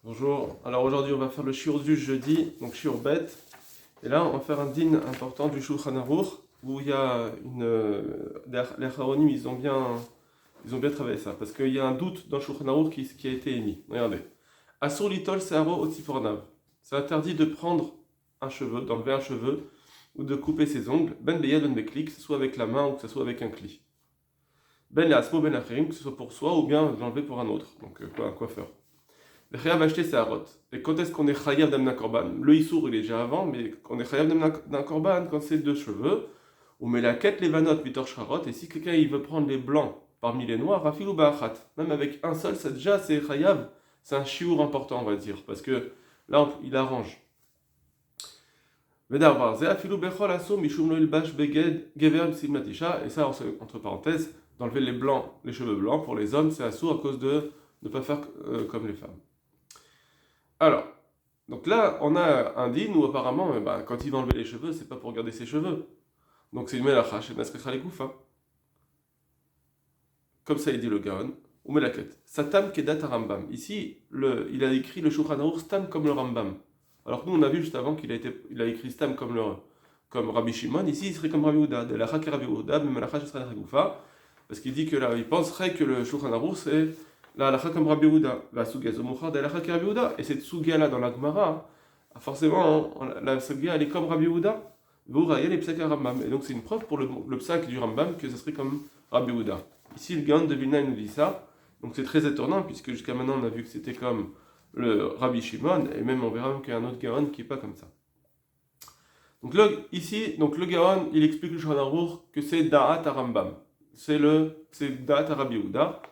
Bonjour, alors aujourd'hui on va faire le shiur du jeudi, donc shiur bet. Et là on va faire un din important du Shulchan Aruch, où il y a les Haronim ils ont bien travaillé ça, parce qu'il y a un doute dans le Shulchan Aruch qui a été émis. Regardez. Asur litol se'aro otzipornav. C'est interdit de prendre un cheveu, d'enlever un cheveu, ou de couper ses ongles, ben beyad ben bekli, que ce soit avec la main ou que ce soit avec un cli. Ben le asmo ben acherim, que ce soit pour soi ou bien l'enlever pour un autre, donc un coiffeur. Le chayav acheter c'est harot. Et quand est-ce qu'on est chayav d'amener un korban? Le issour il est déjà avant, mais on est chayav d'amener un korban quand c'est deux cheveux. On met la quête les vanot vitor sharot. Et si quelqu'un il veut prendre les blancs parmi les noirs, rafilou ba'achat. Même avec un seul, ça déjà c'est chayav. C'est un chiour important on va dire, parce que là il arrange. Vedarvar ze afilou bechol aso mishum lo ilbash beged gever simlatisha. Et ça entre parenthèses, d'enlever les blancs, les cheveux blancs pour les hommes c'est assourd à cause de ne pas faire comme les femmes. Alors, donc là, on a un din où apparemment, quand il va enlever les cheveux, c'est pas pour garder ses cheveux. Donc c'est une melacha, chez Nasrecha Legoufa. Comme ça, il dit le Gaon, ou melaket. Satam kedat Rambam. Ici, il a écrit le Shulchan Aruch stam comme le Rambam. Alors que nous, on a vu juste avant qu'il a écrit stam comme Rabbi Shimon. Ici, il serait comme Rabbi Yehuda. De la Rabbi Yehuda, mais melacha chez Legoufa. Parce qu'il dit que là, il penserait que le Shulchan Aruch, c'est la halakha comme Rabbi Yehuda, la suga zomuchar de la halakha Rabbi Yehuda, et cette suga là dans la Gemara, forcément la suga elle est comme Rabbi Yehuda, v'urayel et psak Rambam, et donc c'est une preuve pour le psak du Rambam que ce serait comme Rabbi Yehuda. Ici le Gaon de Vilna nous dit ça, donc c'est très étonnant puisque jusqu'à maintenant on a vu que c'était comme le Rabbi Shimon, et même on verra qu'il y a un autre Gaon qui est pas comme ça. Donc ici, le Gaon il explique le Shulchan Aruch que c'est Da'at Rambam, c'est Da'at Rabbi Yehuda.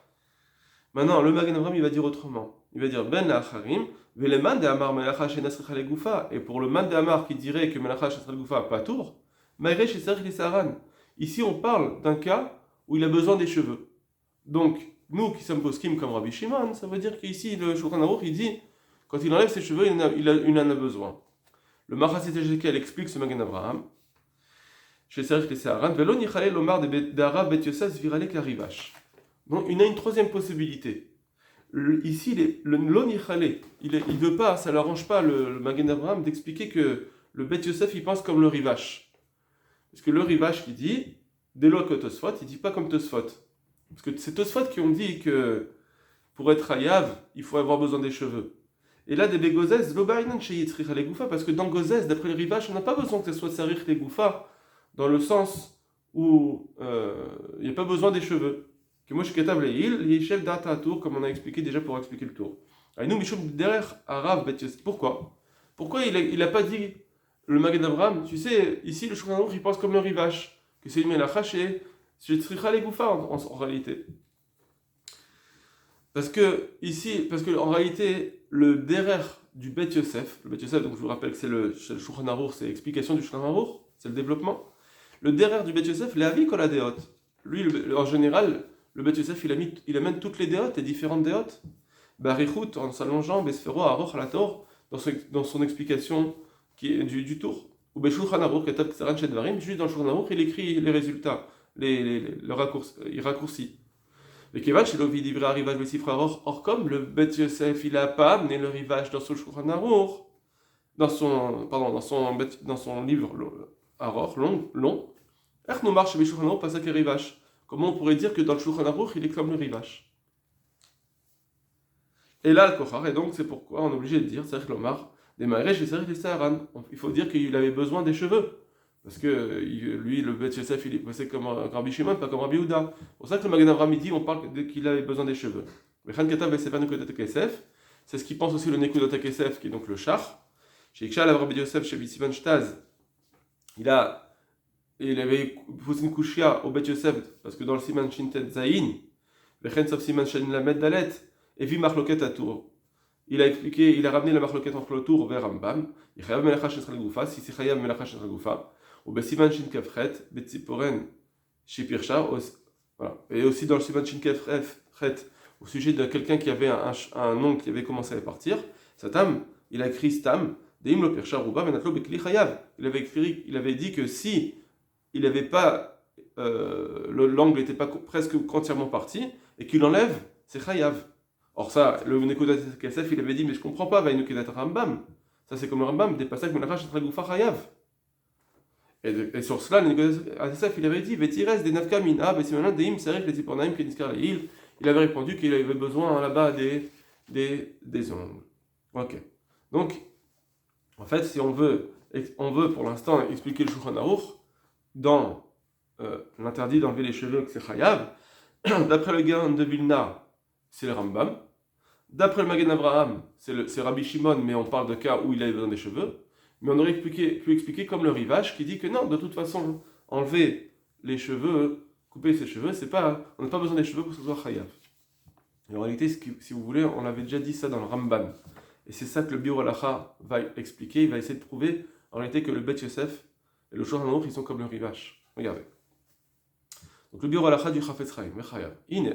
Maintenant, le Magen Avraham, il va dire autrement. Il va dire Ben Lacharim, Veleman de Amar Melacha chez Nasrecha Legoufa. Et pour le Man de Amar qui dirait que Melacha chez Nasrecha Legoufa pas tour, Maïre chez Serich les Saran. Ici, on parle d'un cas où il a besoin des cheveux. Donc, nous qui sommes poskim comme Rabbi Shimon, ça veut dire qu'ici, le Shulchan Aruch, il dit, quand il enlève ses cheveux, il en a besoin. Le Machasit Ezekiel explique ce Magen Avraham. Chez Serich les Saran, Velo Nichale Lomar de Ara Bet Yosef Virale Karivash. Donc, il a une troisième possibilité. Ici, le l'onichale, il ne veut pas, ça ne l'arrange pas, le Magen Avraham, d'expliquer que le Bet Yosef, il pense comme le Rivash. Parce que le Rivash qui dit, Delo que Tosfot, il ne dit pas comme Tosfot. Parce que c'est Tosfot qui ont dit que pour être Hayav, il faut avoir besoin des cheveux. Et là, des Begozès, Lobainan chez Yitzrich Legoufa, parce que dans Gozès, d'après le Rivash, on n'a pas besoin que ce soit Sarich Legoufa, dans le sens où il n'y a pas besoin des cheveux. Que moi je suis capable il chef d'Ata tour comme on a expliqué déjà pour expliquer le tour. Et nous Mishum derrière Arav Bet Yosef. Pourquoi il a pas dit le Magen Avraham? Tu sais, ici le Shulchan Aruch il pense comme le Rivash, que c'est une melacha chez Tzricha Legoufa en réalité. Parce que en réalité le derer du Bet Yosef, le Bet Yosef donc je vous rappelle que c'est le Shulchan Aruch, c'est l'explication du Shulchan Aruch, c'est le développement. Le derer du Bet Yosef, l'avi koladeot. Lui en général le Bet Yosef, il amène toutes les déotes, les différentes déotes. Barichut, en s'allongeant, Besfero, Aroch, Lator, dans son explication qui est du tour. Ou Beshulchan Aruch, Katab Tsaran Shedvarim, juste dans le Shulchan Aruch, il écrit les résultats, le il raccourcit. Mais Kevan, chez l'Ovid, il arrivage le Sifra Aroch, or comme le Bet Yosef, il n'a pas amené le rivage dans son Shulchan Aruch, dans son livre Aroch, long, Ech no marche Beshulchan Aruch, pas ça qu'il rivage. Comment on pourrait dire que dans le Shulchan Aruch, il est comme le Rivash? Et là, le Kochar, et donc c'est pourquoi on est obligé de dire, Serich Lomar, des Maïresh et Serich les Saharan. Il faut dire qu'il avait besoin des cheveux. Parce que lui, le Bet Yosef, il est passé comme Rabbi Shimon, pas comme Rabbi Yehuda. C'est pour ça que le Magen Avraham dit, on parle qu'il avait besoin des cheveux. Mais Khan Katav et Sefer Nekudat Kesef, c'est ce qu'il pense aussi le Nekudat Kesef, qui est donc le char. Chez Ikshal, Rabbi Yosef, chez Bisivan Shtaz, il avait posé une kushia au Bet Yosef, parce que dans le Siman Shintet Zayin, Vechen Sof Siman Shin Lamed Dalet, et vu Marloket à Tour. Il a ramené la Marloket entre le Tour vers Rambam, il Chayav Melacha Shin Goufa, si c'est Chayav Melacha Shin Goufa, ou Besiman Shin Kafret, Betsiporen Shipircha, voilà. Et aussi dans le Siman Shin Kafret, au sujet de quelqu'un qui avait un oncle qui avait commencé à partir, Satam, il a écrit Stam, Deim lo Pircha Ruba, Menatlo Bekli Chayav. Il avait dit que si il n'avait pas, l'angle n'était pas presque entièrement parti, et qu'il enlève, c'est chayav. Or ça, le Nekudat Kesef, il avait dit, mais je comprends pas, Vaïnukedat Rambam. Ça c'est comme le Rambam, des passages Melach Shetra Goufa Chayav. Et sur cela, le Nekudat Kesef, il avait dit, Vetires des Nafka Mina, Besimanan Deim Serif les Tipornaim Keniskar Leil. Il avait répondu qu'il avait besoin là-bas des ongles. Ok. Donc, en fait, si on veut pour l'instant expliquer le Shulchan Aruch dans l'interdit d'enlever les cheveux que c'est Chayav, d'après le Gaon de Vilna, c'est le Rambam. D'après le Magen Avraham, c'est Rabbi Shimon, mais on parle de cas où il avait besoin des cheveux. Mais on aurait pu expliquer comme le Rivache qui dit que non, de toute façon, enlever les cheveux, couper ses cheveux, on n'a pas besoin des cheveux pour que ce soit Chayav. Et en réalité, si vous voulez, on avait déjà dit ça dans le Ramban. Et c'est ça que le Biur Halacha va expliquer. Il va essayer de prouver en réalité que le Bet Yosef et le Shulchan Aruch, ils sont comme le Rivache. Regardez. Donc le Biur Halacha du Chafetz Chaim, Mechayav. Ine.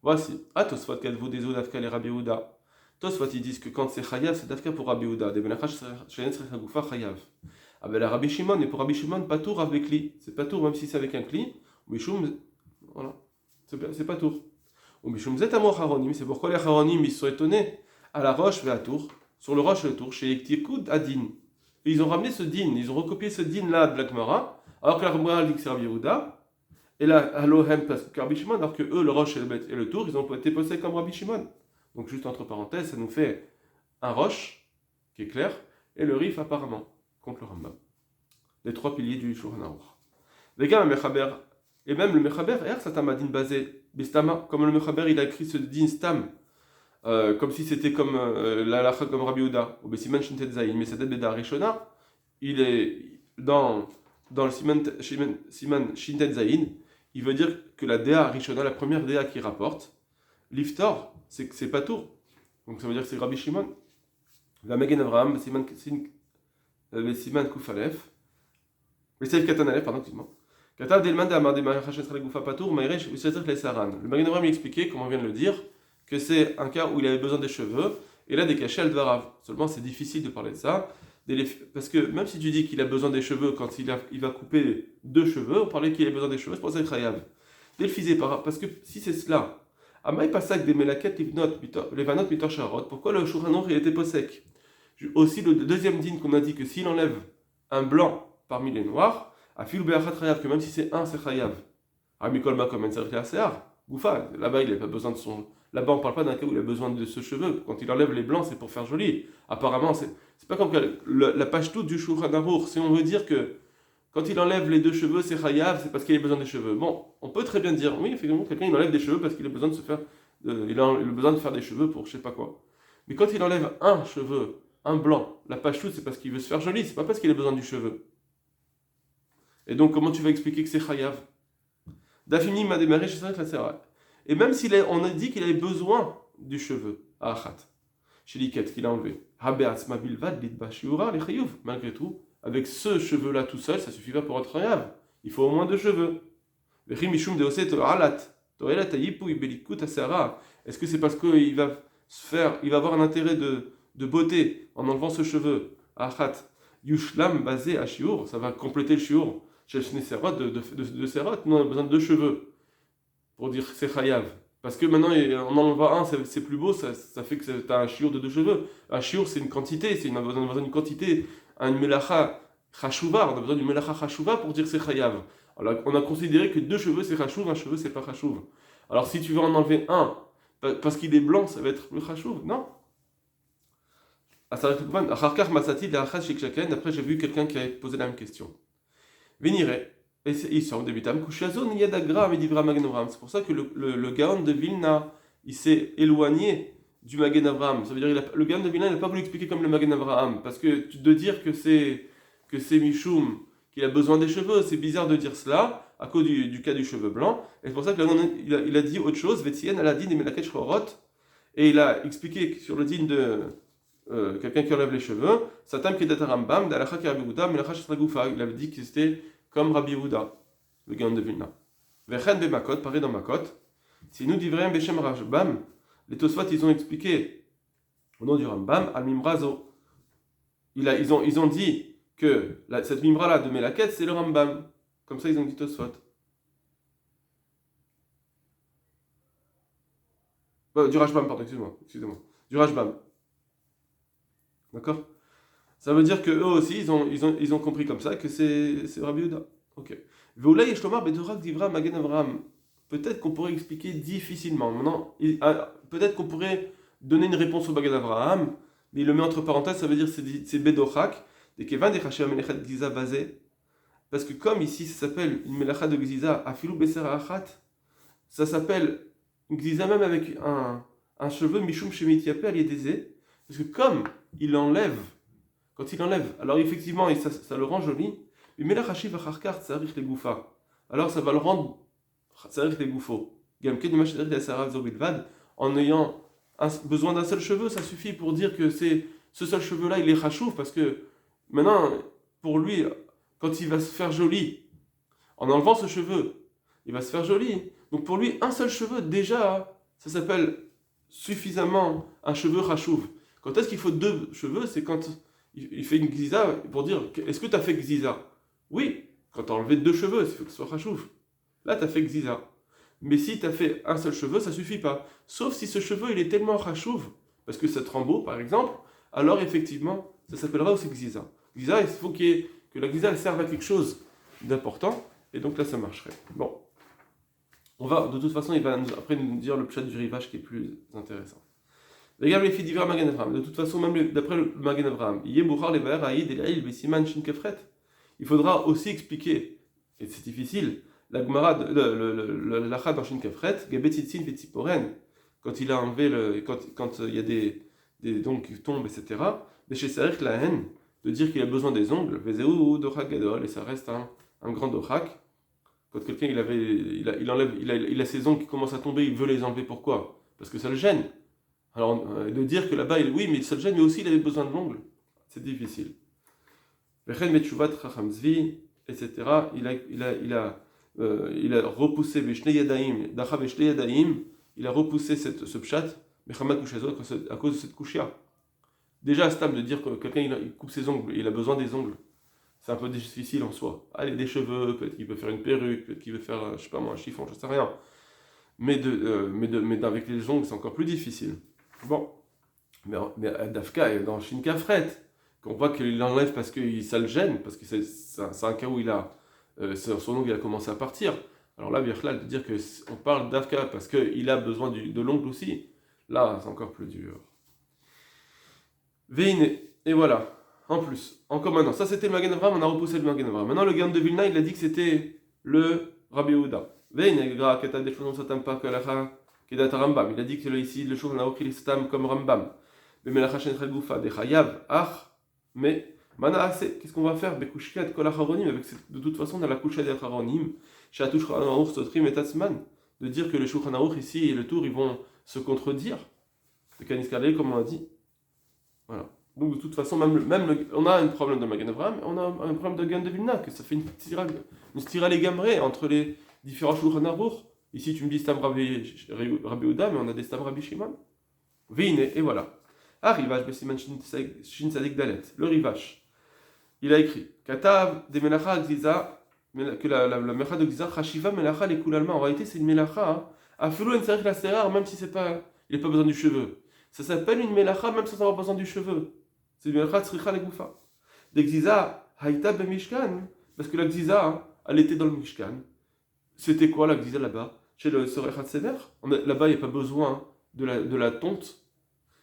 Voici. Ah, Tosfot Kadvu Dezu Dafka les Rabbi Yehuda. Tosfot, ils disent que quand c'est Chayav, c'est Dafka pour Rabbi Yehuda. Des Benachach Sheyen Tzricha Goufa Chayav. Ah ben la Rabbi Shimon, et pour Rabbi Shimon, Patour avec Kli. C'est Patour même si c'est avec un Kli. Mishum, voilà. C'est Patour. Ou Mishum Zet Amor Haronim. C'est pourquoi les Haronim, ils se sont étonnés à la roche et à Tour, sur le roche et le Tour, chez Ektirkoud Adin. Et ils ont ramené ce din, ils ont recopié ce din là de la Gemara, alors que la Gemara dit que c'est Rabbi Yehuda. Et là, Alohem, parce que Rabbi Shimon, alors que eux, le roche et le tour, ils ont été possédés comme Rabbi Shimon. Donc, juste entre parenthèses, ça nous fait un roche, qui est clair, et le rif, apparemment, contre le Rambam. Les trois piliers du Shulchan Aruch. Les gars, le Mechaber, et même le Mechaber, Satam Adin basé, Bistama, comme le Mechaber, il a écrit ce din Stam, comme si c'était comme l'alacha comme Rabbi Yehuda, ou Besiman Shintet Zayin, mais c'est Beda Rishona, il est dans le Siman Shintet Zayin. Il veut dire que la Déa Rishona, la première Déa qui rapporte, l'Iftor, c'est pas tour. Donc ça veut dire que c'est Rabbi Shimon. La Magen Avraham, Siman Koufalef, le Seif Katanalef, pardon, excuse-moi. Katav Delman Amar de Marachachet Goufa Patour, Maïresh, Usatir Saran. Le Magen Avraham expliquait, comme on vient de le dire, que c'est un cas où il avait besoin des cheveux, et là des cachets al Dvarav. Seulement c'est difficile de parler de ça. Parce que même si tu dis qu'il a besoin des cheveux quand il va couper 2 cheveux, on parlait qu'il a besoin des cheveux, c'est pour ça que Chayav. Parce que si c'est cela, Amaï Pasak des Melaket Levanot Mitor Sharot, pourquoi le Shulchan Aruch il était posek? Aussi le deuxième din qu'on a dit que s'il enlève un blanc parmi les noirs, à Filou Be'achat Chayav, que même si c'est un, c'est Chayav. Amikol Makom En Serich Sear, Goufa, là-bas il n'a pas besoin de son. Là-bas, on ne parle pas d'un cas où il a besoin de ce cheveu. Quand il enlève les blancs, c'est pour faire joli. Apparemment, c'est pas comme la page toute du Shulchan Aruch. Si on veut dire que quand il enlève les 2 cheveux, c'est Chayav, c'est parce qu'il a besoin des cheveux. Bon, on peut très bien dire, oui, effectivement, quelqu'un il enlève des cheveux parce qu'il a besoin de se faire, il a besoin de faire des cheveux pour je sais pas quoi. Mais quand il enlève un cheveu, un blanc, la page toute, c'est parce qu'il veut se faire joli, c'est pas parce qu'il a besoin du cheveu. Et donc, comment tu vas expliquer que c'est Chayav? Dafini m'a démarré chez ça. Et même on a dit qu'il avait besoin du cheveu, à Achat, chez Liket, qu'il a enlevé. Malgré tout, avec ce cheveu-là tout seul, ça ne suffit pas pour être Chayav. Il faut au moins 2 cheveux. Est-ce que c'est parce qu'il va avoir un intérêt de beauté en enlevant ce cheveu à Achat? Yushlam basé à Shiur, ça va compléter le Shiur. Chez Serot de Serot, non, on a besoin de 2 cheveux pour dire c'est Chayav. Parce que maintenant, on en enlève un, c'est plus beau, ça fait que tu as un chiour de 2 cheveux. Un chiour, c'est une quantité, on a besoin d'une quantité, une melacha chashuva, on a besoin d'une melacha chashuva pour dire c'est Chayav. Alors, on a considéré que 2 cheveux c'est chashuv, un cheveu c'est pas chashuv. Alors, si tu veux en enlever un, parce qu'il est blanc, ça va être le chashuv, non. Après, j'ai vu quelqu'un qui avait posé la même question. Véniré. Et ils sont débutam. C'est pour ça que le Gaon de Vilna, il s'est éloigné du Magen Avraham. Ça veut dire le Gaon de Vilna n'a pas voulu expliquer comme le Magen Avraham. Parce que de dire que c'est Mishum, qu'il a besoin des cheveux, c'est bizarre de dire cela, à cause du cas du cheveu blanc. Et c'est pour ça que il a dit autre chose. Vetien Aladin et Melaket Shorot. Et il a expliqué sur le din de quelqu'un qui enlève les cheveux. Satam Kedat Rambam, d'Alacha Rabbi Yehuda, Melacha Shestragoufa. Il avait dit que c'était comme Rabbi Yehuda, le Gaon de Vilna. Vechen be Makot, pareil dans Makot. Si nous divrem Beshem Rambam, les Tosfot ils ont expliqué au nom du Rambam al Mimrazo. Ils ont dit que cette Mimra là de Melaket c'est le Rambam. Comme ça ils ont dit Tosfot. Du Rashbam, pardon, excusez-moi. Du Rashbam. D'accord? Ça veut dire qu'eux aussi, ils ont compris comme ça que c'est Rabbi Yehuda. Ok. Veoulay Yeshlomar Bedorak Divra Magen Avraham. Peut-être qu'on pourrait expliquer difficilement. Maintenant, peut-être qu'on pourrait donner une réponse au Magen Avraham, mais il le met entre parenthèses, ça veut dire c'est Bedorak, des Kevan des Chashem Melechat Giza Bazé. Parce que comme ici, ça s'appelle une Melacha de Giza, Afilou Besera Achat, ça s'appelle une Giza même avec un cheveu Mishum Shemitiapé Aliedeze. Parce que comme il enlève, quand il enlève, alors effectivement, ça le rend joli, mais Melach Hashiv Acharkar Tsarich les Goufa. Alors ça va le rendre Tsarich les Goufo. Gamken Imashadrik la Sarav Zobilvad, en ayant besoin d'un seul cheveu, ça suffit pour dire que c'est ce seul cheveu-là, il est Chachouf, parce que maintenant, pour lui, quand il va se faire joli, en enlevant ce cheveu, il va se faire joli. Donc pour lui, un seul cheveu, déjà, ça s'appelle suffisamment un cheveu Chachouf. Quand est-ce qu'il faut deux cheveux? C'est quand il fait une gziza pour dire est-ce que tu as fait gziza? Oui, quand tu as enlevé deux cheveux, il faut que ce soit chachouf. Là, tu as fait gziza. Mais si tu as fait un seul cheveu, ça suffit pas. Sauf si ce cheveu il est tellement chachouf, parce que ça te rend beau, par exemple, alors effectivement, ça s'appellera aussi gziza. Gziza, il faut que la gziza elle serve à quelque chose d'important, et donc là, ça marcherait. Bon. De toute façon, il va après nous dire le pshat du rivage qui est plus intéressant. Regarde les filles d'Ivra Magen Avraham. De toute façon, même d'après le Magen Avraham, il faudra aussi expliquer, et c'est difficile, la Gemara, l'achat dans Shin Kefret, Gabetitzin Vetziporen, quand il a enlevé, quand il y a des ongles qui tombent, etc., de chez Sarich la haine, de dire qu'il a besoin des ongles, Vezeu Dochak Gadol, et ça reste un grand Dochak. Quand quelqu'un il a ses ongles qui commencent à tomber, il veut les enlever, pourquoi? Parce que ça le gêne. Alors, de dire que là-bas, oui, mais ça le gêne, mais aussi il avait besoin de l'ongle, c'est difficile. Etc. Il a repoussé il a repoussé ce pshat à cause de cette kushia. Déjà, Stam de dire que quelqu'un il coupe ses ongles, il a besoin des ongles, c'est un peu difficile en soi. Allez, des cheveux, peut-être qu'il peut faire une perruque, peut-être qu'il veut faire, je sais pas moi, un chiffon, je sais rien. Mais avec les ongles, c'est encore plus difficile. Bon, mais Dafka est dans Shin Kafret, qu'on voit qu'il l'enlève parce que ça le gêne, parce que c'est un cas où son ongle il a commencé à partir. Alors là, Birklal, de dire qu'on parle d'Afka parce qu'il a besoin de l'ongle aussi, là, c'est encore plus dur. Veine, et voilà, en plus, encore maintenant, ça c'était le Magen Avraham, on a repoussé le Magen Avraham. Maintenant, le Gaon de Vilna, il a dit que c'était le Rabbi Yehuda. Veine, gra, keta des choses, ça pas que la Kedat Rambam, il a dit que ici le Shulchan Aruch il est comme Rambam. Mais Melachashen Goufa de Chayav Ach, mais Manaase, qu'est-ce qu'on va faire? Bekushkat Kol Acharonim, avec de toute façon dans la Kusha des Acharonim, Shatush Shulchan Aruch Sotrim et Tatzman, de dire que le Shulchan Aruch ici et le Tour ils vont se contredire. Le Kanis Kalei, comme on a dit. Voilà. Donc de toute façon, on a un problème de Magen Avraham, on a un problème de Gaon de Vilna, que ça fait une spirale égamrée entre les différents Shulchan Aruch. Ici, tu me dis Stam Rabbi Yehuda, mais on a des Stam Rabbi Shimon. Veine, et voilà. Rivash Besiman Shin Sadik Dalet. Le Rivash, il a écrit Katav de Melacha Gziza, que la Melacha de Gziza, Chashiva Melacha les Koulalma. En réalité, c'est une Melacha. Afilou en Sarich la Serar, même si il n'a pas besoin du cheveu. Ça s'appelle une Melacha, même sans avoir besoin du cheveu. C'est une Melacha Tzricha le Goufa. De Gziza, Haïta be Mishkan, parce que la Gziza, elle était dans le Mishkan. C'était quoi la Gziza là-bas? Chez le Sorechat Seder, là-bas il n'y a pas besoin de la tonte.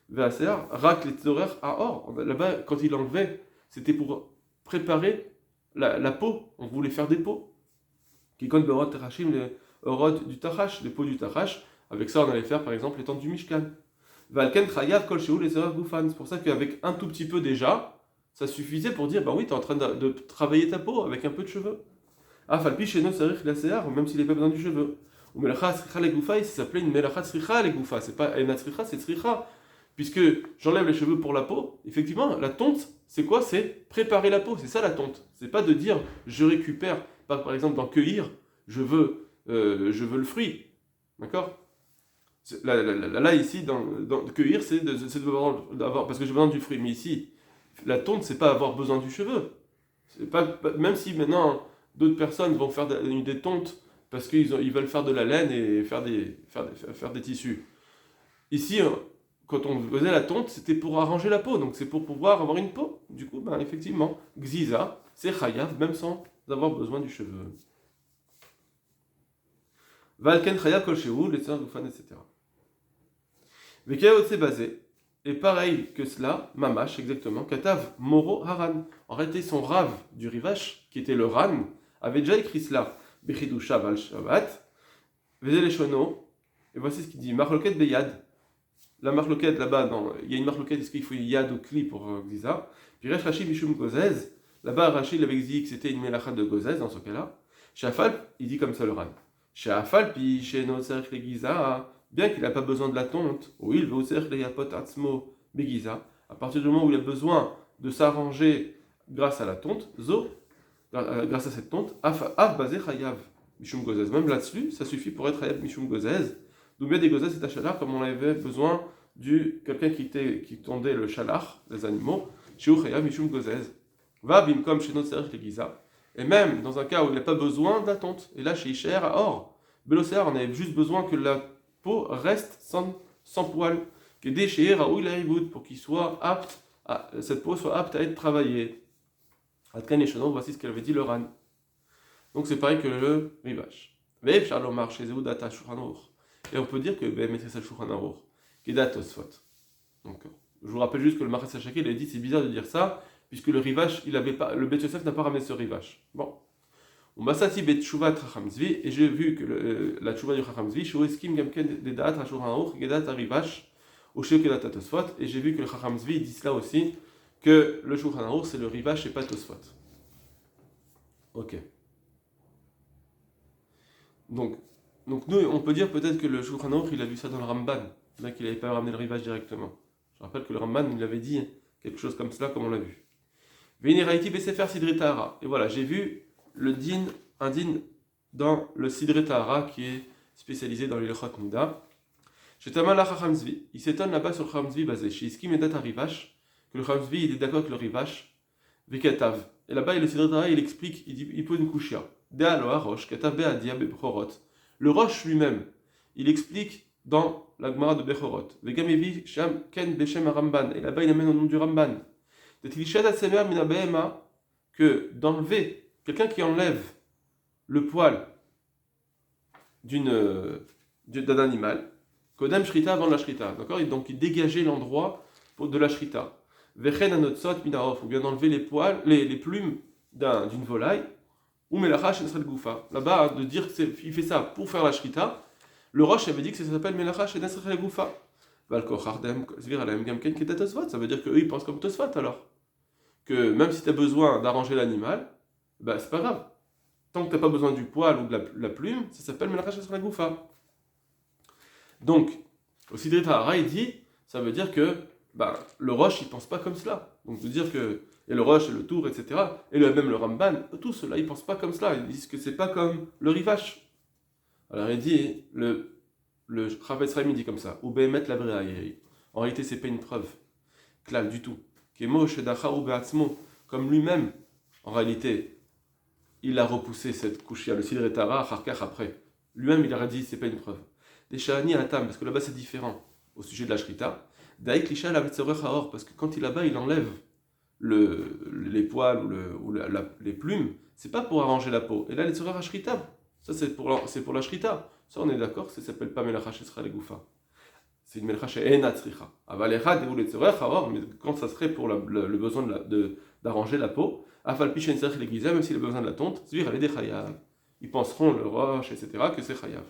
Vaser, rak les horaires à or. Là-bas, quand il enlevait, c'était pour préparer la peau. On voulait faire des peaux. Qui compte Berot Terachim, les orod du Tachash, les peaux du Tachash. Avec ça, on allait faire par exemple les tentes du Mishkan. Valken Chayav Kol Shehu les horaires Goufan. C'est pour ça qu'avec un tout petit peu déjà, ça suffisait pour dire bah oui, tu es en train de travailler ta peau avec un peu de cheveux. Ah, Falpi chez nous, Sarich la Sear, même s'il n'est pas besoin du cheveu. Ou Melacha Sricha les Goufa, ça s'appelait une Melacha Sricha les Goufa. C'est pas Enat Sricha, c'est Sricha. Puisque j'enlève les cheveux pour la peau, effectivement, la tonte, c'est quoi? C'est préparer la peau, c'est ça la tonte. C'est pas de dire je récupère, par exemple dans cueillir, je veux le fruit. D'accord? Là, ici, dans cueillir, c'est d'avoir, parce que j'ai besoin du fruit. Mais ici, la tonte, c'est pas avoir besoin du cheveu. C'est pas, même si maintenant, d'autres personnes vont faire des tontes parce qu'ils veulent faire de la laine et faire des tissus. Ici, quand on faisait la tonte, c'était pour arranger la peau, donc c'est pour pouvoir avoir une peau. Du coup, ben, effectivement, Gziza, c'est Chayav, même sans avoir besoin du cheveu. Valken Chayav Kol Shehu, les sœurs Goufan, etc. Vekaot c'est basé, et pareil que cela, Mamash, exactement, Katav Moro Haran. En réalité, son rave du Rivash, qui était le Ran, avait déjà écrit cela. Bechidusha Val Shabbat, Vezel Shono, et voici ce qu'il dit Marloket Beyad. La marloquette là-bas, il y a une marloquette, est-ce qu'il faut yad ou kli pour Gziza? Puis Resh Rashi Mishum Gozez, là-bas Rashi il avait dit que c'était une melachat de Gozez dans ce cas-là. Chez Afal, il dit comme ça le Ran. Chez Afal, puis chez Noser le Giza, bien qu'il n'a pas besoin de la tonte, ou il veut aussi le Yapot Atzmo Begiza, à partir du moment où il a besoin de s'arranger grâce à la tonte, grâce à cette tonte, Af Bazé Chayav Mishum Gozez. Même là-dessus, ça suffit pour être Chayav Mishum Gozez. D'où bien des gozes c'est un comme on avait besoin quelqu'un qui tondait le chalach, les animaux, chez Chayav Mishum Gozez. Va bimkom chez notre serge les giza. Et même dans un cas où il n'a pas besoin de la tonte, et là chez Isher à Or, Belocéar, on avait juste besoin que la peau reste sans poil, que déchirer à Ouil pour qu'il soit apte, cette peau soit apte à être travaillée. Atkan et Shonon, voici ce qu'elle avait dit le Ran. Donc c'est pareil que le Rivash. Vev Shalomar chez Zeudata Shuranour. Et on peut dire que Maîtresse al-Shulchan Aruch, Kedat Tosfot. Donc, je vous rappelle juste que le Marais Shaki, il a dit c'est bizarre de dire ça, puisque le Rivash, le Bet Yosef n'a pas ramené ce Rivash. Bon. On m'a sati Bet Shuvat Chachamzvi, et j'ai vu que la Shuvat du Chachamzvi, Shueskim Gamken Dedat Hashulchan Aruch, Kedat Rivash, au Sheu Kedat Tosfot, et j'ai vu que le Chachamzvi dit cela aussi, que le Shulchan Aruch c'est le Rivash et pas Tosfot. Ok. Donc nous, on peut dire peut-être que le Shulchan Aruch, il a vu ça dans le Ramban, là qu'il n'avait pas ramené le Rivash directement. Je rappelle que le Ramban, il avait dit quelque chose comme cela, comme on l'a vu. Vénéraïti Besefer Sidre Tahara. Et voilà, j'ai vu un din dans le Sidre Tahara, qui est spécialisé dans l'Ilchot Nida. Chez Tamala Chachamzvi, il s'étonne là-bas sur le Chachamzvi basé chez Iskim et Data Rivash, que le Chachamzvi, il est d'accord avec le Rivash, Vekatav. Et là-bas, le Sidre Tahara, il explique, il pose une kushia. Dea Loa Rosh, Katav Be'adia Be'Bchorot. Le Roche lui-même, il explique dans la Gemara de Bechorot, Vegamevi Sham Ken Beshem Ramban, et là-bas il amène au nom du Ramban, que d'enlever, quelqu'un qui enlève le poil d'un animal, Kodem Shrita avant la Shrita, d'accord? Donc il dégageait l'endroit de la Shrita. Vechen Anotsot Minaof, ou bien d'enlever les plumes d'une volaille, ou Melacha Shenesrel Goufa. Là-bas, de dire qu'il fait ça pour faire la Shrita, le Roche avait dit que ça s'appelle Melacha Shenesrel Goufa. Ça veut dire qu'eux ils pensent comme Tosfot alors. Que même si tu as besoin d'arranger l'animal, bah c'est pas grave. Tant que tu n'as pas besoin du poil ou de la plume, ça s'appelle Melacha Shenesrel Goufa. Donc, au Sidre Tahara, il dit, ça veut dire que le Roche il pense pas comme cela. Donc de dire que et le Roche et le Tour, etc. Et même le Ramban, tous ceux-là, ils pensent pas comme cela. Ils disent que c'est pas comme le Rivash. Alors il dit, le Chavetz Chaim il dit comme ça, ou Behemet la vraie. En réalité, c'est pas une preuve claire du tout. Kemo Shedacha ou Beatzmo, comme lui-même, en réalité, il a repoussé cette kushia, le Sidre Tahara, Harkach après. Lui-même, il a dit, c'est pas une preuve. Des Shahani Atam, parce que là-bas c'est différent au sujet de la Shrita. Daïk Lisha la Vetzorech Haor, parce que quand il est là-bas, il enlève les poils ou les plumes, c'est pas pour arranger la peau. Et là, les Tzorech Shrita, ça c'est pour la Shrita. Ça on est d'accord, ça s'appelle pas Melacha Shesra le Goufa. C'est une Melacha She'ena Tzricha. Avalechad ou les Tzorech Haor, mais quand ça serait pour le besoin d'arranger la peau, Afal Pishen Tzrech le Giza, même s'il a besoin de la tonte, Zvir Alede Chayav. Ils penseront, le Roche, etc., que c'est Chayav.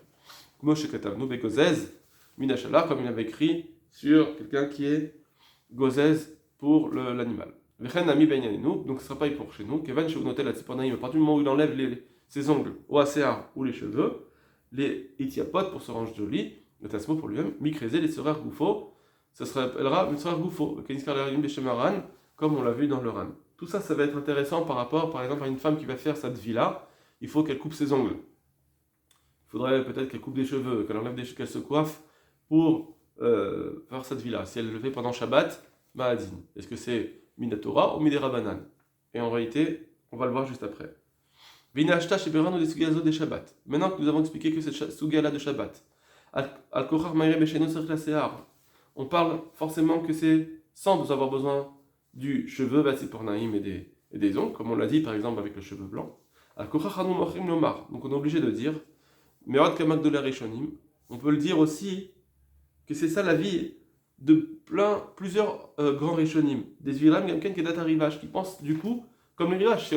Moshe Katavnu Begozez, Minashallah, comme il avait écrit sur quelqu'un qui est Gozez pour l'animal. Vechen Ami Benyanenu, donc ce ne sera pas pour chez nous. Kevan Sheunotel Atzipanaim, à partir du moment où il enlève ses ongles, ou ACA, ou les cheveux, les Itiapot pour se ranger joli, le Tasmo pour lui-même, Mikreze, les Sorar Goufo, ça se rappellera une Sorar Goufo, Keniskar Lerim Beshemaran, comme on l'a vu dans le Ran. Tout ça, ça va être intéressant par rapport, par exemple, à une femme qui va faire cette vie-là, il faut qu'elle coupe ses ongles. Il faudrait peut-être qu'elle coupe des cheveux, qu'elle enlève qu'elle se coiffe pour faire cette vie-là. Si elle le fait pendant Shabbat, Ma'adin. Est-ce que c'est Minatora ou Midera Banan? Et en réalité, on va le voir juste après. Vinashta Sheberan ou des Sugazo des Shabbat. Maintenant que nous avons expliqué que cette Sugala de Shabbat, Al-Kochar Maïre Besheno Serk la Sehar. On parle forcément que c'est sans avoir besoin du cheveu, Vatsipornaïm et des ongles, comme on l'a dit par exemple avec le cheveu blanc. Al-Kochar Hanou Mochim Lomar. Donc on est obligé de dire, Merod Kamak de la Rishonim. On peut le dire aussi que c'est ça la vie de plusieurs grands Rishonim. Des Viram Gamken Kedat Rivash, qui pensent du coup comme le Rivash.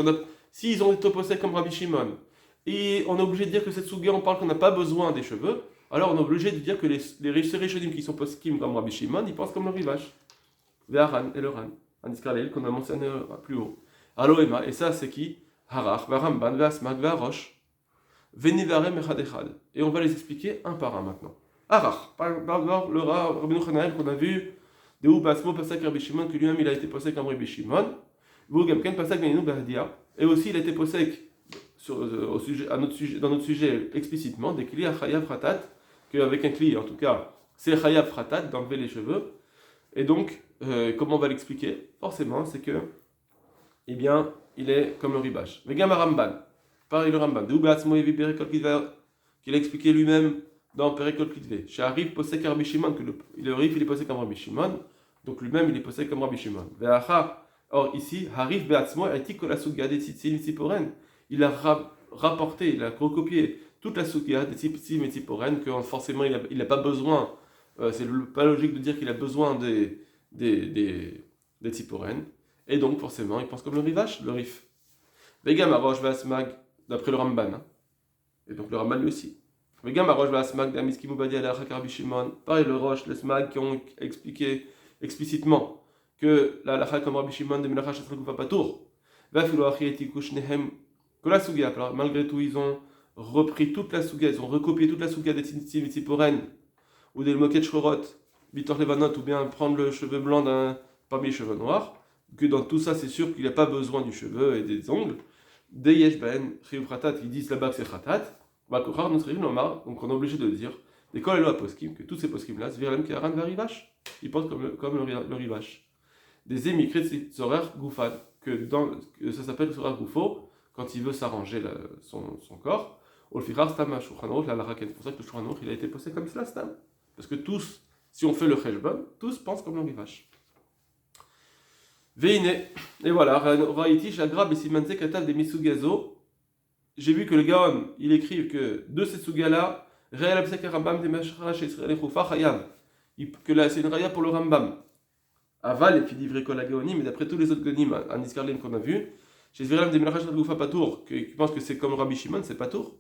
S'ils ont été opposés comme Rabbi Shimon, et on est obligé de dire que cette Souga, on parle qu'on n'a pas besoin des cheveux, alors on est obligé de dire que les Rishonim qui sont poskim comme Rabbi Shimon, ils pensent comme le Rivash. Ve'aran et le Ran. Andiskarleel qu'on a mentionné plus haut. Aloema, et ça c'est qui? Harach, Varamban, Ve'asmak, Ve'arosh. Venivarem echad echad. Et on va les expliquer un par un maintenant. Arach, par le Rabbi Yochanan qu'on a vu, de où Basmo Pasak Rabbi Shimon, que lui-même il a été posé comme Rabbi Shimon, vous Gamken Pasak Beninu Bahdia, et aussi il a été posé au sujet, dans notre sujet explicitement, des Kli Chayav Fratat, qu'avec un Kli en tout cas, c'est Chayav Fratat d'enlever les cheveux. Et donc, comment on va l'expliquer? Forcément, c'est que, eh bien, il est comme le Ribash. Vegam Ramban. Pareil le Rambam, qu'il a expliqué lui-même dans Perikol Kitve. Chez Harif possède Rabbi Shimon, que le Rif il est possède comme Rabbi Shimon, donc lui-même il est possède comme Rabbi Shimon. Or ici, Harif Beatzmo a été que la Souga des Tzitzim Tziporen. Il a rapporté, il a recopié toute la Souga des Tzitzim et Tziporen, que forcément il n'a pas besoin, c'est pas logique de dire qu'il a besoin des Tziporen, et donc forcément il pense comme le Rivash, le Rif. Vegam Arosh Vasmag. D'après le Ramban. Hein. Et donc le Ramban lui aussi. Pareil, le Roche, le Smag qui ont expliqué explicitement que la halakha comme Rabbi Shimon de Melacha Shetrek Gufa Patour. Malgré tout, ils ont repris toute la souga, ils ont recopié toute la souga des Tzitzim et Tziporen, ou des Moket Shorot, Bitor Levanot, ou bien prendre le cheveu blanc parmi les cheveux noirs. Que dans tout ça, c'est sûr qu'il n'a pas besoin du cheveu et des ongles. Deyesh ben Chiyuv Khatat, ils disent là-bas que c'est Khatat, donc on est obligé de dire, des kol elo poskim, que tous ces poskim-là, Zvirlem Keharan Varivash, ils pensent comme le Rivash. Des émigrés Zorer Goufan, que ça s'appelle Zorer Goufo, quand il veut s'arranger son corps, ou le Firar Stam Shulchan Aruch, la Raken. C'est pour ça que le Shulchan Aruch, il a été posé comme cela, Stam. Parce que tous, si on fait le Cheshbon, tous pensent comme le Rivash. Veine, et voilà, Raïti, Shagrab et Simanze Katav des Misugazo. J'ai vu que le Gaon, il écrit que de ces Suga-là, Réal Absek Rambam des Mashrash et Srele Choufa Chayav, que là c'est une raya pour le Rambam. Aval, et puis livré Kol Gaoni, mais d'après tous les autres Gaonim, en Iskarlin qu'on a vu, chez Zviram des Mashrash et Choufa Patour, qui pensent que c'est comme Rabbi Shimon, c'est Patour.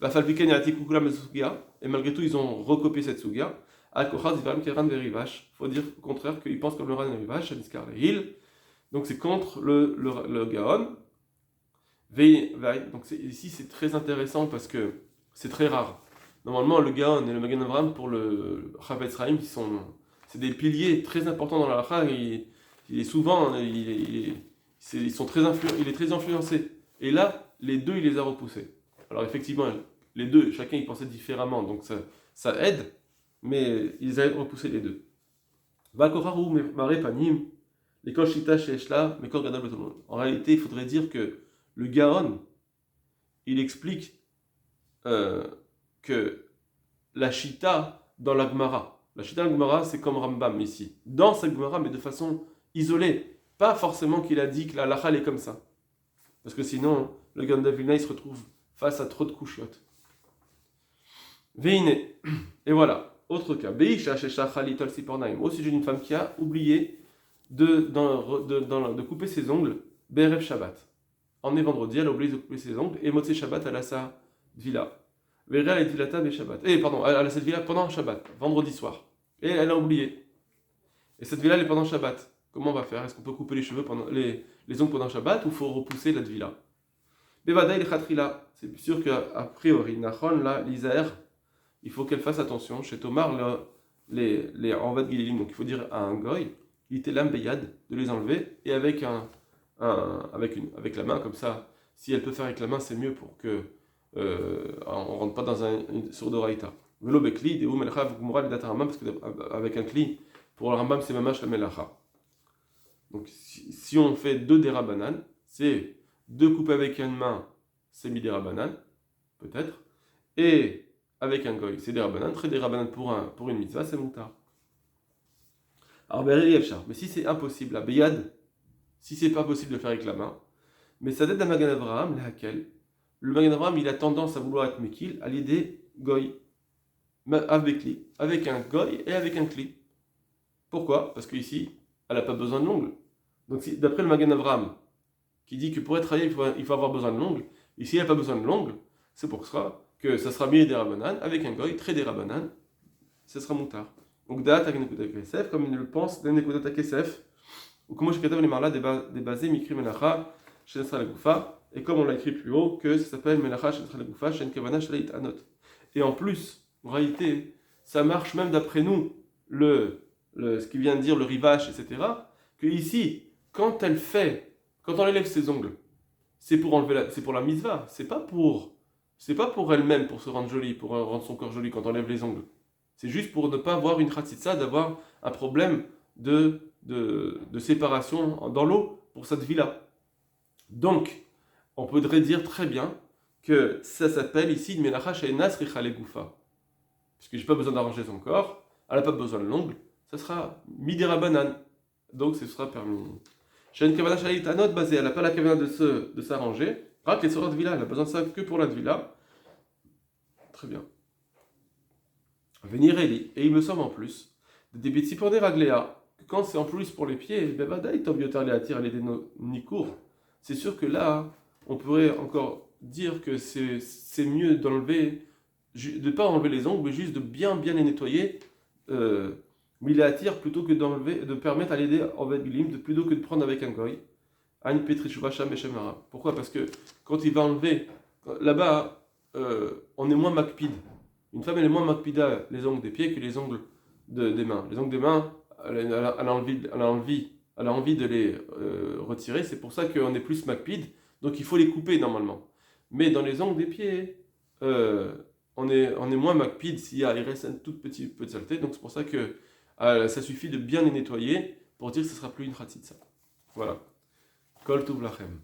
Va Falpiken et Atikukula Mesuga, et malgré tout, ils ont recopié cette Suga. Al-Kochaz, Zviram Keran Verivash. Il faut dire au contraire qu'ils pensent comme le Ran Verivash, en Iskarlin. Donc c'est contre le Gaon. Donc ici c'est très intéressant parce que c'est très rare. Normalement le Gaon et le Magen Avraham pour le Chavetz Chaim, c'est des piliers très importants dans la halakha. Il est souvent, il est très influencé. Et là, les deux il les a repoussés. Alors effectivement, les deux, chacun il pensait différemment, donc ça aide, mais ils avaient repoussé les deux. Vakoraru Mare Panim. L'école Shita chez Eshla, mais quand Gadol Betomon. En réalité, il faudrait dire que le Gaon, il explique que la Shita dans la Gemara. La Shita dans la Gemara, c'est comme Rambam ici. Dans cette Gemara, mais de façon isolée. Pas forcément qu'il a dit que la halakha est comme ça. Parce que sinon, le Gaon d'Avilna, il se retrouve face à trop de couchiottes. Veine. Et voilà. Autre cas. Beisha Shesha Khalitol Sipornaim. Au sujet d'une femme qui a oublié de couper ses ongles, Berev Shabbat. En est vendredi, elle a oublié de couper ses ongles, et Motse Shabbat, elle a sa villa. Vera et Dilata be Shabbat. Pardon, elle a cette villa pendant Shabbat, vendredi soir. Et elle a oublié. Et cette villa, elle est pendant Shabbat. Comment on va faire? Est-ce qu'on peut couper les cheveux les ongles pendant Shabbat, ou il faut repousser la villa? Bevada il Khatrila. C'est sûr qu'a priori, Nachon, là, l'Isaër, il faut qu'elle fasse attention. Chez Tomar, les Envad Gilim, donc il faut dire à un goy, il était l'ambeyad de les enlever, et avec avec la main, comme ça, si elle peut faire avec la main, c'est mieux pour que on rentre pas dans une sourde raïta. Velo bekli, de umelchav gumra le Rambam, parce qu'avec un kli, pour le Rambam, c'est mamash la melacha. Donc si on fait deux derabanan, c'est deux coupes avec une main, c'est midera banane, peut-être, et avec un goy, c'est des rabanan, très des rabanan pour une mitzvah, c'est moutar. Alors, mais si c'est impossible, la beyad, si c'est pas possible de faire avec la main, mais ça date d'un Magan Avraham, laquelle le Magan Avraham, il a tendance à vouloir être mekil à l'idée goy, avec un goy et avec un kli. Pourquoi? Parce qu'ici, elle n'a pas besoin de l'ongle. Donc, d'après le Magan Avraham, qui dit que pour être rayé, il faut avoir besoin de l'ongle, ici, elle n'a pas besoin de l'ongle, c'est pour ça que ça sera mis des rabanan, avec un goy, très des rabanan, ce sera moutar. Donc, da'at ha-nekudat kesef, comme il le pense, d'un nekudat kesef, ou comme je katav les marla débasé, mikri menacha, shenesra la goufa, et comme on l'a écrit plus haut, que ça s'appelle menacha, shenesra la goufa, shen kavana, shalait anot. Et en plus, en réalité, ça marche même d'après nous, ce qui vient de dire le rivage, etc., que ici, quand on élève ses ongles, c'est pour la mitzvah, c'est pas pour elle-même, pour se rendre jolie, pour rendre son corps joli quand on lève les ongles. C'est juste pour ne pas avoir une khatsitsa, d'avoir un problème de séparation dans l'eau pour cette vie-là. Donc, on pourrait dire très bien que ça s'appelle ici une melacha she'enas richale goufa. Puisque j'ai pas besoin d'arranger son corps, elle n'a pas besoin de l'ongle, ça sera midera banane. Donc, ce sera permis. She'en kavana shalit anot basé, elle n'a pas la kavana de s'arranger. Rak les sorat de villa, elle n'a besoin de ça que pour la villa. Très bien. Venir Eli, et il me semble en plus, des petits pour des ragléas, que quand c'est en plus pour les pieds, c'est sûr que là, on pourrait encore dire que c'est mieux d'enlever, de ne pas enlever les ongles, mais juste de bien les nettoyer, milatir, plutôt que de permettre à l'aider en Vedgilim, plutôt que de prendre avec un goy. Pourquoi? Parce que quand il va enlever, là-bas, on est moins makpid. Une femme, elle est moins makpida les ongles des pieds que les ongles des mains. Les ongles des mains, elle a envie de les retirer. C'est pour ça qu'on est plus makpid. Donc il faut les couper normalement. Mais dans les ongles des pieds, on est moins makpid il reste un tout petit peu de saleté. Donc c'est pour ça que ça suffit de bien les nettoyer pour dire que ce ne sera plus une khatsitsa. Voilà. Kol tuv lachem.